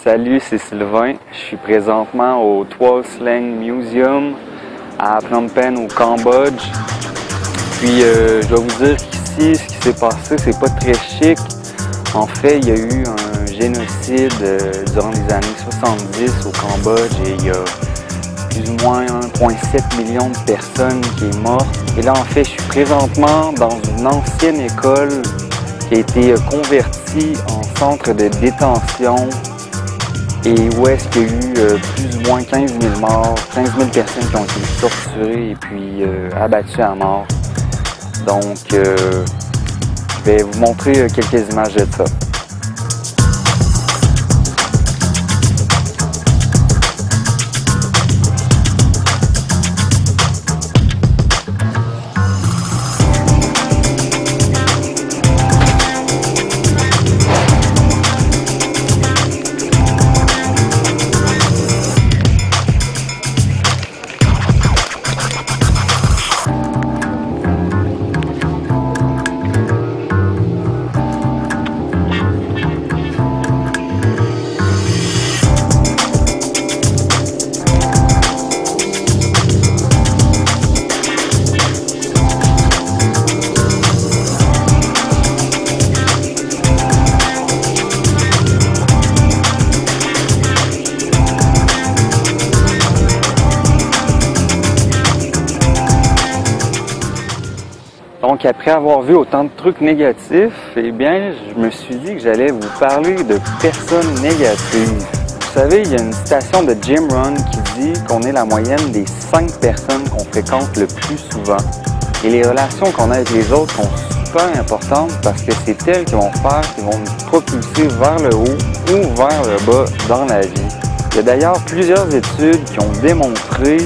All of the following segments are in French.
Salut, c'est Sylvain. Je suis présentement au Tuol Sleng Museum à Phnom Penh au Cambodge. Puis je dois vous dire qu'ici, ce qui s'est passé, c'est pas très chic. En fait, il y a eu un génocide durant les années 70 au Cambodge et il y a plus ou moins 1,7 million de personnes qui est morte. Et là, en fait, je suis présentement dans une ancienne école qui a été convertie en centre de détention et où est-ce qu'il y a eu plus ou moins 15 000 morts, 15 000 personnes qui ont été torturées et puis abattues à mort. Donc, je vais vous montrer quelques images de ça. Donc, après avoir vu autant de trucs négatifs, eh bien, je me suis dit que j'allais vous parler de personnes négatives. Vous savez, il y a une citation de Jim Rohn qui dit qu'on est la moyenne des 5 personnes qu'on fréquente le plus souvent. Et les relations qu'on a avec les autres sont super importantes parce que c'est elles qui vont nous propulser vers le haut ou vers le bas dans la vie. Il y a d'ailleurs plusieurs études qui ont démontré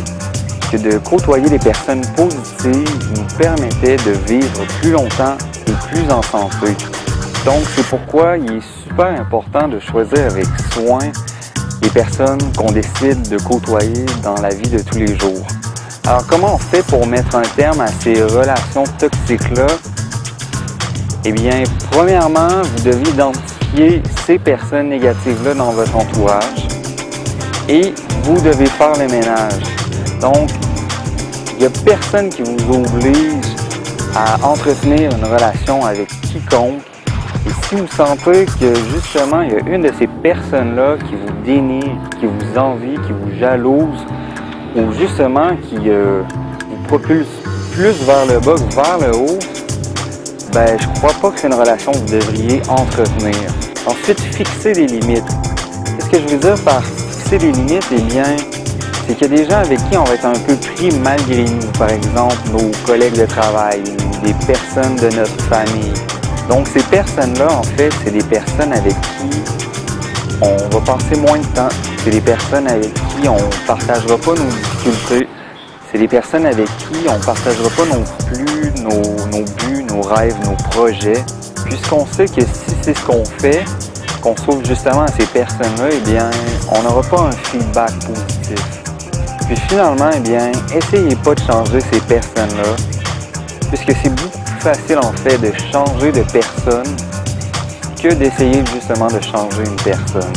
que de côtoyer des personnes positives nous permettait de vivre plus longtemps et plus en santé. Donc, c'est pourquoi il est super important de choisir avec soin les personnes qu'on décide de côtoyer dans la vie de tous les jours. Alors, comment on fait pour mettre un terme à ces relations toxiques-là? Eh bien, premièrement, vous devez identifier ces personnes négatives-là dans votre entourage et vous devez faire le ménage. Donc, il n'y a personne qui vous oblige à entretenir une relation avec quiconque. Et si vous sentez que justement, il y a une de ces personnes-là qui vous dénigre, qui vous envie, qui vous jalouse, ou justement qui vous propulse plus vers le bas que vers le haut, ben je crois pas que c'est une relation que vous devriez entretenir. Ensuite, fixer des limites. Qu'est-ce que je veux dire par fixer des limites? Eh bien, c'est qu'il y a des gens avec qui on va être un peu pris malgré nous, par exemple nos collègues de travail, des personnes de notre famille. Donc ces personnes-là, en fait, c'est des personnes avec qui on va passer moins de temps. C'est des personnes avec qui on ne partagera pas nos difficultés. C'est des personnes avec qui on ne partagera pas non plus nos buts, nos rêves, nos projets. Puisqu'on sait que si c'est ce qu'on fait, qu'on sauve justement à ces personnes-là, eh bien, on n'aura pas un feedback positif. Puis finalement, eh bien, essayez pas de changer ces personnes-là, puisque c'est beaucoup plus facile en fait de changer de personne que d'essayer justement de changer une personne.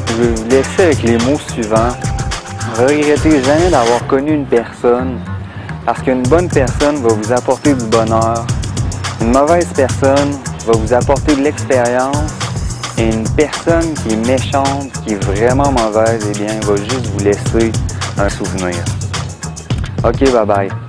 Je vais vous laisser avec les mots suivants. Regrettez jamais d'avoir connu une personne, parce qu'une bonne personne va vous apporter du bonheur, une mauvaise personne va vous apporter de l'expérience, et une personne qui est méchante, qui est vraiment mauvaise, eh bien, va juste vous laisser un souvenir. Ok, bye bye.